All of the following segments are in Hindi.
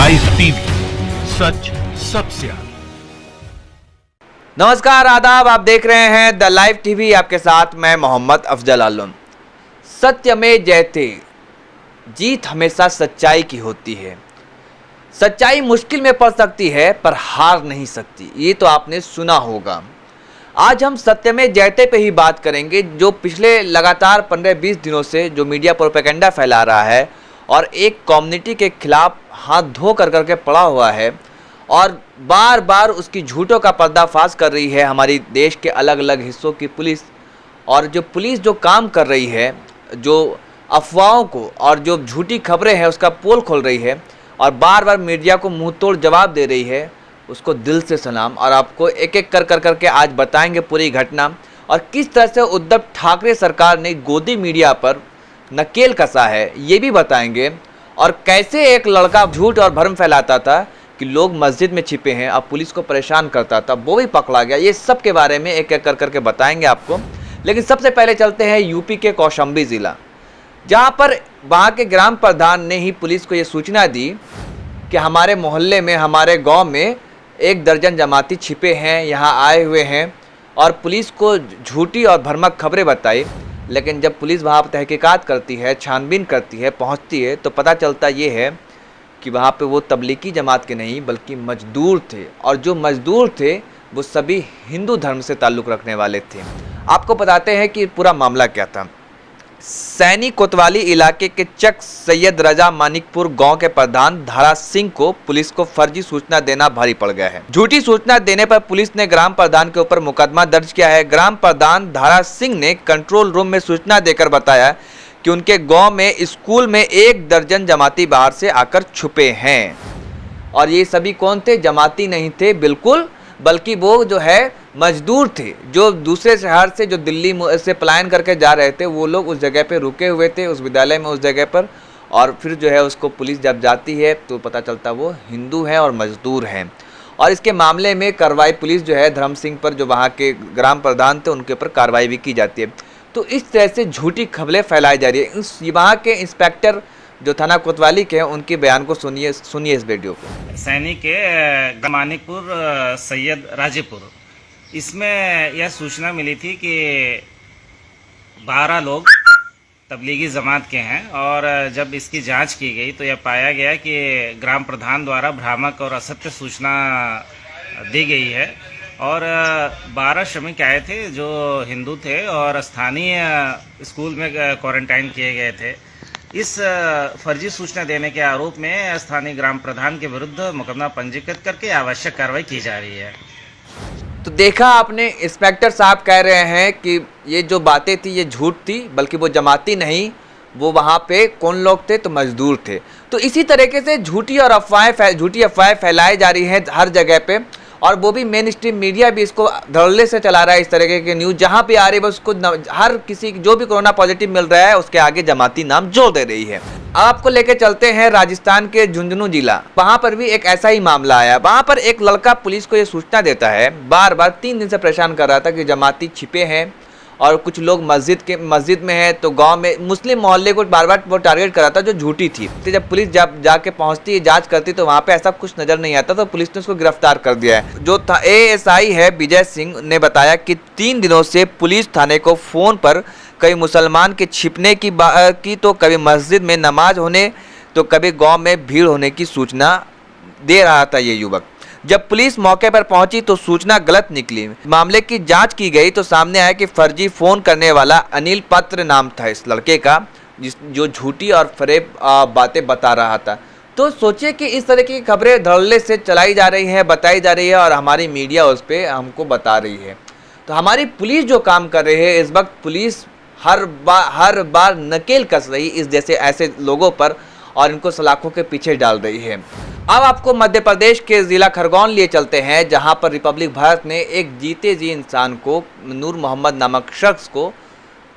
लाइव टीवी, सच सबसे आगे। नमस्कार, आदाब। आप देख रहे हैं द लाइव टीवी। आपके साथ मैं मोहम्मद अफजल आलम। सत्य में जयते, जीत हमेशा सच्चाई की होती है। सच्चाई मुश्किल में पड़ सकती है पर हार नहीं सकती, ये तो आपने सुना होगा। आज हम सत्य में जयते पे ही बात करेंगे, जो पिछले लगातार 15-20 दिनों से जो मीडिया प्रोपेगेंडा फैला रहा है और एक कम्युनिटी के खिलाफ हाथ धो करके पड़ा हुआ है और बार बार उसकी झूठों का पर्दाफाश कर रही है हमारी देश के अलग अलग हिस्सों की पुलिस। और जो पुलिस जो काम कर रही है, जो अफवाहों को और जो झूठी खबरें हैं उसका पोल खोल रही है और बार बार मीडिया को मुंह तोड़ जवाब दे रही है, उसको दिल से सलाम। और आपको एक एक करके आज बताएंगे पूरी घटना और किस तरह से उद्धव ठाकरे सरकार ने गोदी मीडिया पर नकेल कसा है, ये भी बताएंगे। और कैसे एक लड़का झूठ और भ्रम फैलाता था कि लोग मस्जिद में छिपे हैं, अब पुलिस को परेशान करता था, वो भी पकड़ा गया। ये सब के बारे में एक एक करके बताएंगे आपको। लेकिन सबसे पहले चलते हैं यूपी के कौशाम्बी ज़िला, जहाँ पर वहाँ के ग्राम प्रधान ने ही पुलिस को ये सूचना दी कि हमारे मोहल्ले में, हमारे गांव में 1 दर्जन जमाती छिपे हैं, यहाँ आए हुए हैं। और पुलिस को झूठी और भ्रामक खबरें बताई। लेकिन जब पुलिस वहाँ पर तहकीकात करती है, छानबीन करती है, पहुँचती है, तो पता चलता ये है कि वहाँ पे वो तबलीगी जमात के नहीं बल्कि मजदूर थे। और जो मजदूर थे वो सभी हिंदू धर्म से ताल्लुक़ रखने वाले थे। आपको बताते हैं कि पूरा मामला क्या था। सैनी कोतवाली इलाके के चक सैयद रजा मानिकपुर गांव के प्रधान धारा सिंह को पुलिस को फर्जी सूचना देना भारी पड़ गया है। झूठी सूचना देने पर पुलिस ने ग्राम प्रधान के ऊपर मुकदमा दर्ज किया है। ग्राम प्रधान धारा सिंह ने कंट्रोल रूम में सूचना देकर बताया कि उनके गांव में स्कूल में 1 दर्जन जमाती बाहर से आकर छुपे हैं। और ये सभी कौन थे? जमाती नहीं थे बिल्कुल, बल्कि वो जो है मजदूर थे, जो दूसरे शहर से, जो दिल्ली से पलायन करके जा रहे थे। वो लोग उस जगह पे रुके हुए थे, उस विद्यालय में, उस जगह पर। और फिर जो है उसको पुलिस जब जाती है तो पता चलता वो हिंदू हैं और मजदूर हैं। और इसके मामले में कार्रवाई पुलिस जो है धर्म सिंह पर, जो वहाँ के ग्राम प्रधान थे, उनके ऊपर कार्रवाई भी की जाती है। तो इस तरह से झूठी खबरें फैलाई जा रही है। वहाँ के इंस्पेक्टर जो थाना कोतवाली के हैं, उनके बयान को सुनिए इस वीडियो को। सैनिक के मानिकपुर सैयद राजेपुर, इसमें यह सूचना मिली थी कि 12 लोग तबलीगी जमात के हैं। और जब इसकी जांच की गई तो यह पाया गया कि ग्राम प्रधान द्वारा भ्रामक और असत्य सूचना दी गई है। और 12 श्रमिक आए थे जो हिंदू थे और स्थानीय स्कूल में क्वारंटाइन किए गए थे। इस फर्जी सूचना देने के आरोप में स्थानीय ग्राम प्रधान के विरुद्ध मुकदमा पंजीकृत करके आवश्यक कार्रवाई की जा रही है। तो देखा आपने, इंस्पेक्टर साहब कह रहे हैं कि ये जो बातें थी ये झूठ थी, बल्कि वो जमाती नहीं, वो वहाँ पे कौन लोग थे? तो मजदूर थे। तो इसी तरीके से झूठी अफवाहें फैलाई जा रही हैं हर जगह पे। और वो भी मेन स्ट्रीम मीडिया भी इसको धड़ल्ले से चला रहा है। इस तरीके के न्यूज़ जहाँ पे आ रही है उसको हर किसी जो भी कोरोना पॉजिटिव मिल रहा है उसके आगे जमाती नाम जोड़ दे रही है। आपको लेके चलते हैं राजस्थान के झुंझुनू जिला। वहाँ पर भी एक ऐसा ही मामला आया। वहाँ पर एक लड़का पुलिस को ये सूचना देता है, बार बार 3 दिन से परेशान कर रहा था कि जमाती छिपे हैं और कुछ लोग मस्जिद में है। तो गांव में मुस्लिम मोहल्ले को बार बार वो टारगेट कर रहा था, जो झूठी थी। तो जब पुलिस जाके पहुंचती है, जांच करती, तो वहां पे ऐसा कुछ नजर नहीं आता। तो पुलिस ने उसको गिरफ्तार कर दिया है। जो था एएसआई है विजय सिंह ने बताया कि 3 दिनों से पुलिस थाने को फोन पर कभी मुसलमान के छिपने की तो कभी मस्जिद में नमाज होने, तो कभी गाँव में भीड़ होने की सूचना दे रहा था ये युवक। जब पुलिस मौके पर पहुंची तो सूचना गलत निकली। मामले की जांच की गई तो सामने आया कि फर्जी फोन करने वाला अनिल पात्र नाम था इस लड़के का, जो झूठी और फरेब बातें बता रहा था। तो सोचिए कि इस तरह की खबरें धड़ल्ले से चलाई जा रही हैं, बताई जा रही है और हमारी मीडिया उस पर हमको बता रही है। तो हमारी पुलिस जो काम कर रही है इस वक्त, पुलिस हर बार नकेल कस रही इस जैसे ऐसे लोगों पर और इनको सलाखों के पीछे डाल रही है। अब आपको मध्य प्रदेश के जिला खरगोन लिए चलते हैं, जहां पर रिपब्लिक भारत ने एक जीते जी इंसान को, नूर मोहम्मद नामक शख्स को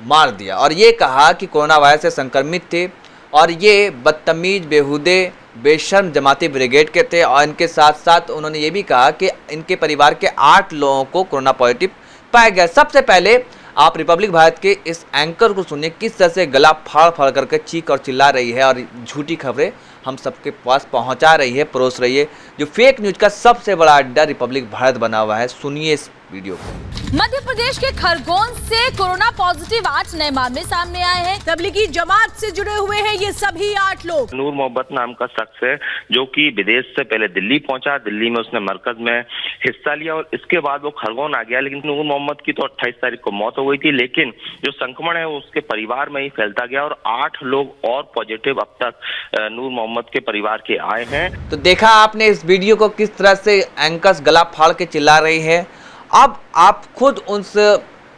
मार दिया और ये कहा कि कोरोना वायरस से संक्रमित थे और ये बदतमीज, बेहुदे, बेशर्म जमाती ब्रिगेड के थे। और इनके साथ साथ उन्होंने ये भी कहा कि इनके परिवार के 8 लोगों को कोरोना पॉजिटिव पाया गया। सबसे पहले आप रिपब्लिक भारत के इस एंकर को सुनिए किस तरह से गला फाड़ फाड़ करके चीख और चिल्ला रही है और झूठी खबरें हम सबके पास पहुंचा रही है, परोस रही है। जो फेक न्यूज का सबसे बड़ा अड्डा रिपब्लिक भारत बना हुआ है। सुनिए इस वीडियो को। मध्य प्रदेश के खरगोन से कोरोना पॉजिटिव 8 नए मामले सामने आए हैं। तबलीगी जमात से जुड़े हुए हैं ये सभी 8 लोग। नूर मोहम्मद नाम का शख्स है जो कि विदेश से पहले दिल्ली पहुंचा। दिल्ली में उसने मरकज में हिस्सा लिया और इसके बाद वो खरगोन आ गया। लेकिन नूर मोहम्मद की तो 28 तारीख को मौत हो गई थी, लेकिन जो संक्रमण है वो उसके परिवार में ही फैलता गया और 8 लोग और पॉजिटिव अब तक नूर मोहम्मद के परिवार के आए हैं। तो देखा आपने इस वीडियो को किस तरह से एंकर्स गला फाड़ के चिल्ला रही है। अब आप खुद उस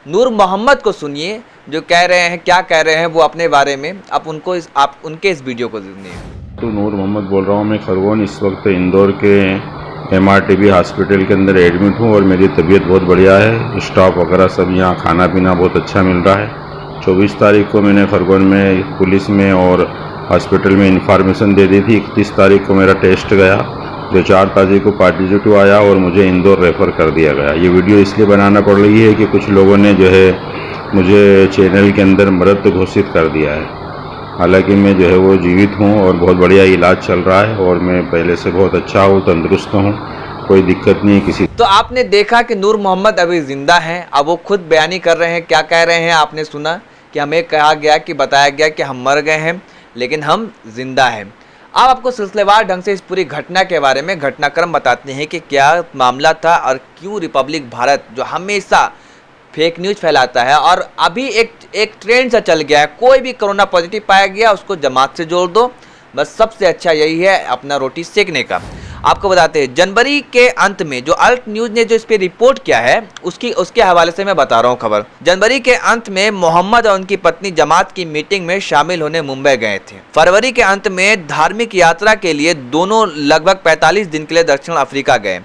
नूर मोहम्मद को सुनिए जो कह रहे हैं, क्या कह रहे हैं वो अपने बारे में। आप उनके इस वीडियो को सुनिए। तो नूर मोहम्मद बोल रहा हूँ मैं खरगोन। इस वक्त इंदौर के MRTB हॉस्पिटल के अंदर एडमिट हूँ और मेरी तबीयत बहुत बढ़िया है। स्टाफ वगैरह सब यहाँ खाना पीना बहुत अच्छा मिल रहा है। 24 तारीख को मैंने खरगोन में पुलिस में और हॉस्पिटल में इंफॉर्मेशन दे दी थी। 31 तारीख को मेरा टेस्ट गया जो 4 तारीख को पॉजिटिव आया और मुझे इंदौर रेफ़र कर दिया गया। ये वीडियो इसलिए बनाना पड़ रही है कि कुछ लोगों ने जो है मुझे चैनल के अंदर मृत घोषित कर दिया है। हालांकि मैं जो है वो जीवित हूँ और बहुत बढ़िया इलाज चल रहा है और मैं पहले से बहुत अच्छा हूँ, तंदुरुस्त हूँ, कोई दिक्कत नहीं है किसी। तो आपने देखा कि नूर मोहम्मद अभी जिंदा हैं। अब वो खुद बयानी कर रहे हैं। क्या कह रहे हैं आपने सुना कि हमें कहा गया कि बताया गया कि हम मर गए हैं लेकिन हम जिंदा हैं। अब आपको सिलसिलेवार ढंग से इस पूरी घटना के बारे में घटनाक्रम बताते हैं कि क्या मामला था और क्यों रिपब्लिक भारत जो हमेशा फेक न्यूज फैलाता है और अभी एक ट्रेंड सा चल गया है, कोई भी कोरोना पॉजिटिव पाया गया उसको जमात से जोड़ दो, बस सबसे अच्छा यही है अपना रोटी सेकने का। आपको बताते हैं जनवरी के अंत में जो अल्ट न्यूज ने जो इस पे रिपोर्ट किया है उसके हवाले से मैं बता रहा हूँ खबर। जनवरी के अंत में मोहम्मद और उनकी पत्नी जमात की मीटिंग में शामिल होने मुंबई गए थे। फरवरी के अंत में धार्मिक यात्रा के लिए दोनों लगभग 45 दिन के लिए दक्षिण अफ्रीका गए।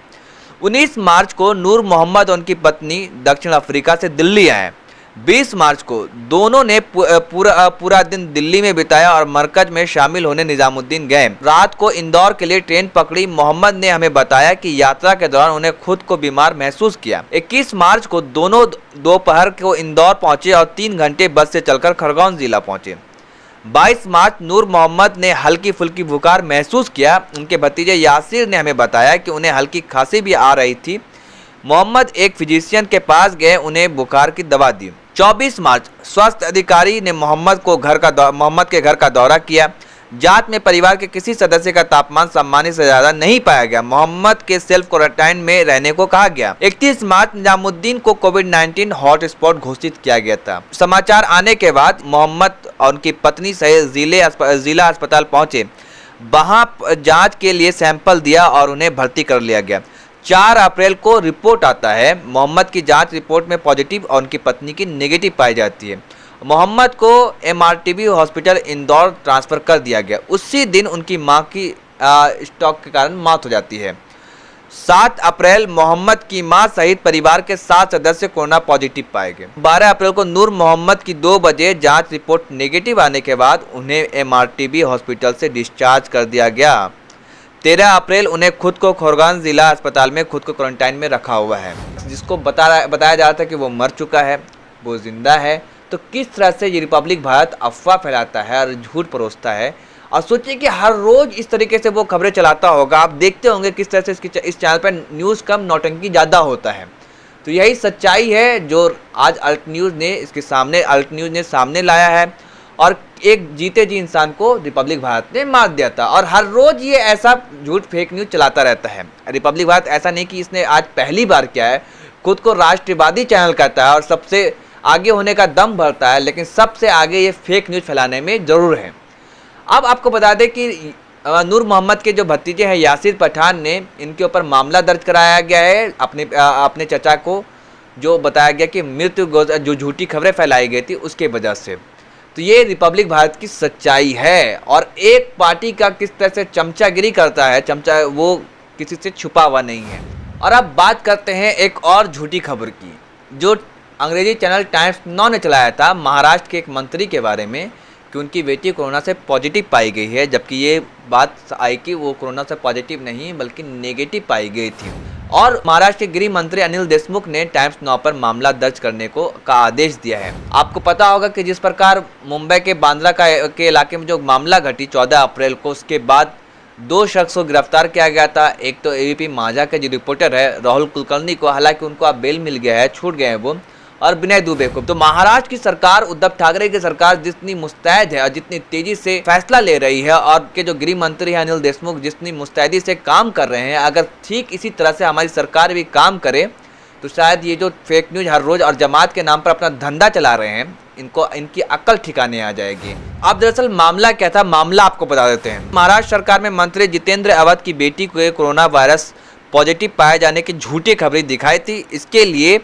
19 मार्च को नूर मोहम्मद और उनकी पत्नी दक्षिण अफ्रीका से दिल्ली आए। 20 मार्च को दोनों ने पूरा दिन दिल्ली में बिताया और मरकज में शामिल होने निजामुद्दीन गए। रात को इंदौर के लिए ट्रेन पकड़ी। मोहम्मद ने हमें बताया कि यात्रा के दौरान उन्हें खुद को बीमार महसूस किया। 21 मार्च को दोनों दोपहर को इंदौर पहुंचे और 3 घंटे बस से चलकर खरगोन जिला पहुंचे। 22 मार्च नूर मोहम्मद ने हल्की फुल्की बुखार महसूस किया। उनके भतीजे यासिर ने हमें बताया कि उन्हें हल्की खांसी भी आ रही थी। मोहम्मद एक फिजिशियन के पास गए, उन्हें बुखार की दवा दी। 24 मार्च स्वास्थ्य अधिकारी ने मोहम्मद के घर का दौरा किया। जांच में परिवार के किसी सदस्य का तापमान सामान्य से ज्यादा नहीं पाया गया। मोहम्मद के सेल्फ क्वारंटाइन में रहने को कहा गया। 31 मार्च निजामुद्दीन को कोविड-19 हॉटस्पॉट घोषित किया गया था। समाचार आने के बाद मोहम्मद और उनकी पत्नी सहित जिला अस्पताल पहुंचे। वहां जांच के लिए सैंपल दिया और उन्हें भर्ती कर लिया गया। 4 अप्रैल को रिपोर्ट आता है। मोहम्मद की जांच रिपोर्ट में पॉजिटिव और उनकी पत्नी की नेगेटिव पाई जाती है। मोहम्मद को MRTB हॉस्पिटल इंदौर ट्रांसफ़र कर दिया गया। उसी दिन उनकी मां की स्ट्रोक के कारण मौत हो जाती है। 7 अप्रैल मोहम्मद की मां सहित परिवार के 7 सदस्य कोरोना पॉजिटिव पाए गए। 12 अप्रैल को नूर मोहम्मद की 2 बजे जांच रिपोर्ट नेगेटिव आने के बाद उन्हें MRTB हॉस्पिटल से डिस्चार्ज कर दिया गया। 13 अप्रैल उन्हें खुद को खरगोन जिला अस्पताल में खुद को क्वारंटाइन में रखा हुआ है। जिसको बताया जा रहा था कि वो मर चुका है, वो जिंदा है। तो किस तरह से ये रिपब्लिक भारत अफवाह फैलाता है और झूठ परोसता है। और सोचिए कि हर रोज इस तरीके से वो खबरें चलाता होगा। आप देखते होंगे किस तरह से इस चैनल पर न्यूज़ कम नौटंकी ज़्यादा होता है। तो यही सच्चाई है जो आज अल्ट न्यूज़ ने सामने लाया है और एक जीते जी इंसान को रिपब्लिक भारत ने मार दिया था। और हर रोज ये ऐसा झूठ फेक न्यूज़ चलाता रहता है। रिपब्लिक भारत ऐसा नहीं कि इसने आज पहली बार किया है। खुद को राष्ट्रवादी चैनल कहता है और सबसे आगे होने का दम भरता है, लेकिन सबसे आगे ये फेक न्यूज़ फैलाने में ज़रूर है। अब आपको बता दें कि नूर मोहम्मद के जो भतीजे हैं यासिर पठान ने इनके ऊपर मामला दर्ज कराया गया है। अपने चचा को जो बताया गया कि मृत्यु जो झूठी खबरें फैलाई गई थी उसके वजह से। तो ये रिपब्लिक भारत की सच्चाई है। और एक पार्टी का किस तरह से चमचागिरी करता है, चमचा वो किसी से छुपा हुआ नहीं है। और अब बात करते हैं एक और झूठी खबर की जो अंग्रेजी चैनल टाइम्स नाउ ने चलाया था महाराष्ट्र के एक मंत्री के बारे में कि उनकी बेटी कोरोना से पॉजिटिव पाई गई है, जबकि ये बात आई कि वो कोरोना से पॉजिटिव नहीं बल्कि नेगेटिव पाई गई थी। और महाराष्ट्र के गृह मंत्री अनिल देशमुख ने टाइम्स नाउ पर मामला दर्ज करने का आदेश दिया है। आपको पता होगा कि जिस प्रकार मुंबई के बांद्रा के इलाके में जो मामला घटी 14 अप्रैल को, उसके बाद 2 शख्स को गिरफ्तार किया गया था। एक तो एबीपी माझा के जो रिपोर्टर है राहुल कुलकर्णी को, हालांकि उनको अब बेल मिल गया है, छूट गए हैं वो, और विनय दुबे को। तो महाराष्ट्र की सरकार, उद्धव ठाकरे की सरकार जितनी मुस्तैद है और जितनी तेजी से फैसला ले रही है, और के जो गृह मंत्री है अनिल देशमुख जितनी मुस्तैदी से काम कर रहे हैं, अगर ठीक इसी तरह से हमारी सरकार भी काम करे तो शायद ये जो फेक न्यूज हर रोज और जमात के नाम पर अपना धंधा चला रहे हैं, इनकी अक्ल ठिकाने आ जाएगी। अब दरअसल मामला क्या था, मामला आपको बता देते हैं। महाराष्ट्र सरकार में मंत्री जितेंद्र अवध की बेटी को कोरोना वायरस पॉजिटिव पाए जाने की झूठी खबरें दिखाई थी। इसके लिए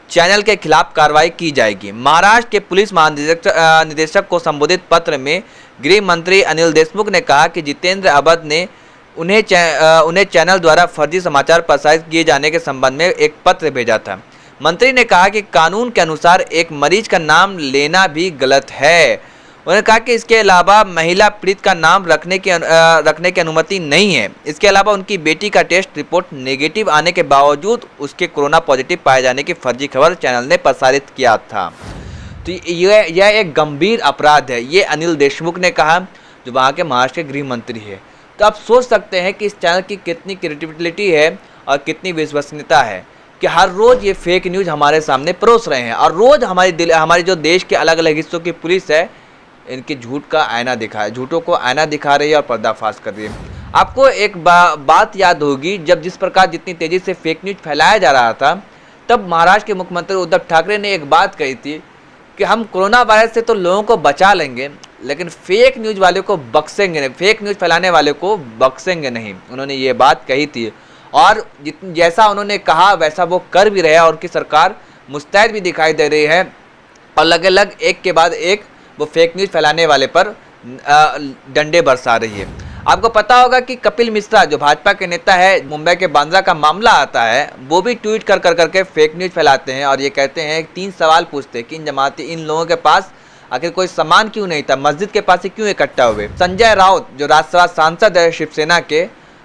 चैनल के खिलाफ कार्रवाई की जाएगी। महाराष्ट्र के पुलिस महानिदेशक को संबोधित पत्र में गृह मंत्री अनिल देशमुख ने कहा कि जितेंद्र अवध ने उन्हें चैनल द्वारा फर्जी समाचार प्रसारित किए जाने के संबंध में एक पत्र भेजा था। मंत्री ने कहा कि कानून के अनुसार एक मरीज का नाम लेना भी गलत है। उन्होंने कहा कि इसके अलावा महिला पीड़ित का नाम रखने की अनुमति नहीं है। इसके अलावा उनकी बेटी का टेस्ट रिपोर्ट नेगेटिव आने के बावजूद उसके कोरोना पॉजिटिव पाए जाने की फर्जी खबर चैनल ने प्रसारित किया था। तो यह एक गंभीर अपराध है, ये अनिल देशमुख ने कहा, जो वहाँ के महाराष्ट्र के गृह मंत्री है। तो आप सोच सकते हैं कि इस चैनल की कितनी क्रेडिबिलिटी है और कितनी विश्वसनीयता है कि हर रोज़ ये फेक न्यूज़ हमारे सामने परोस रहे हैं, और रोज़ हमारे जो देश के अलग अलग हिस्सों की पुलिस है, इनके झूठ का आईना झूठों को आईना दिखा रही है और पर्दाफाश कर रही है। आपको एक बात याद होगी, जब जिस प्रकार जितनी तेज़ी से फेक न्यूज़ फैलाया जा रहा था, तब महाराष्ट्र के मुख्यमंत्री उद्धव ठाकरे ने एक बात कही थी कि हम कोरोना वायरस से तो लोगों को बचा लेंगे, लेकिन फेक न्यूज़ वाले को बख्शेंगे नहीं, फेक न्यूज़ फैलाने वाले को बख्शेंगे नहीं। उन्होंने ये बात कही थी, और जैसा उन्होंने कहा वैसा वो कर भी रहे हैं, और उनकी सरकार मुस्तैद भी दिखाई दे रही है, और अलग अलग एक के बाद एक वो फेक न्यूज़ फैलाने वाले पर डंडे बरसा रही है। आपको पता होगा कि कपिल मिश्रा जो भाजपा के नेता है, मुंबई के बांद्रा का मामला आता है, वो भी ट्वीट कर करके फेक न्यूज़ फैलाते हैं, और ये कहते हैं 3 सवाल पूछते हैं कि इन लोगों के पास आखिर कोई सामान क्यों नहीं था, मस्जिद के पास ही क्यों इकट्ठा हुए। संजय राउत जो राज्यसभा सांसद है शिवसेना के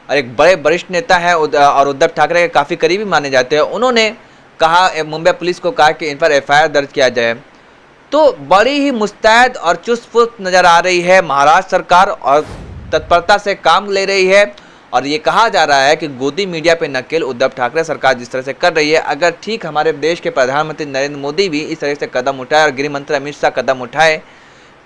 और एक बड़े वरिष्ठ नेता है और उद्धव ठाकरे के काफ़ी करीबी माने जाते हैं, उन्होंने कहा, मुंबई पुलिस को कहा कि इन पर FIR दर्ज किया जाए। तो बड़ी ही मुस्तैद और चुस्त नज़र आ रही है महाराष्ट्र सरकार, और तत्परता से काम ले रही है, और ये कहा जा रहा है कि गोदी मीडिया पे नकेल उद्धव ठाकरे सरकार जिस तरह से कर रही है, अगर ठीक हमारे देश के प्रधानमंत्री नरेंद्र मोदी भी इस तरह से कदम उठाए और गृह मंत्री अमित शाह कदम उठाए,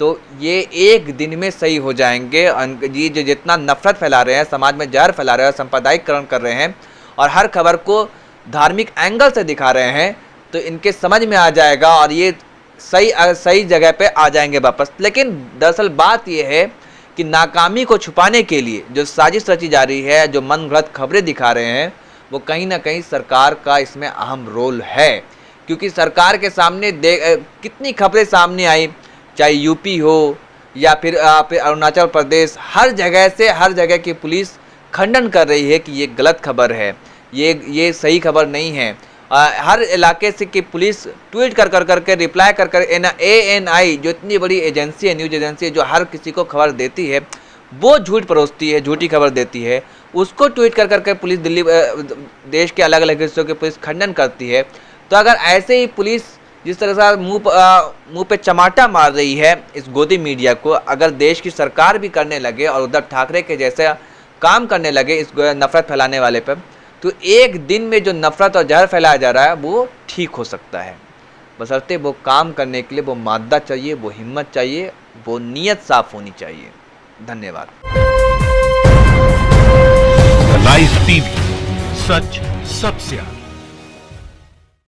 तो ये एक दिन में सही हो जाएंगे। ये जो जितना नफरत फैला रहे हैं, समाज में जहर फैला रहे हैं, सांप्रदायिकरण कर रहे हैं, और हर खबर को धार्मिक एंगल से दिखा रहे हैं, तो इनके समझ में आ जाएगा और ये सही जगह पे आ जाएंगे वापस। लेकिन दरअसल बात यह है कि नाकामी को छुपाने के लिए जो साजिश रची जा रही है, जो मनगढ़ंत खबरें दिखा रहे हैं, वो कहीं ना कहीं सरकार का इसमें अहम रोल है। क्योंकि सरकार के सामने कितनी खबरें सामने आई, चाहे यूपी हो या फिर अरुणाचल प्रदेश, हर जगह की पुलिस खंडन कर रही है कि ये गलत खबर है, ये सही खबर नहीं है। हर इलाके से की पुलिस ट्वीट कर करके रिप्लाई कर ANI जो इतनी बड़ी एजेंसी है, न्यूज़ एजेंसी है, जो हर किसी को खबर देती है, वो झूठ परोसती है, झूठी खबर देती है, उसको ट्वीट कर करके पुलिस दिल्ली देश के अलग अलग हिस्सों की पुलिस खंडन करती है। तो अगर ऐसे ही पुलिस जिस तरह से मुंह पे चमाटा मार रही है इस गोदी मीडिया को, अगर देश की सरकार भी करने लगे और उद्धव ठाकरे के जैसे काम करने लगे इस नफरत फैलाने वाले पर, तो एक दिन में जो नफरत और जहर फैलाया जा रहा है वो ठीक हो सकता है। बशर्ते वो काम करने के लिए वो मादा चाहिए, वो हिम्मत चाहिए, वो नीयत साफ होनी चाहिए। धन्यवाद। लाइव टीवी, सच सबसे आगे।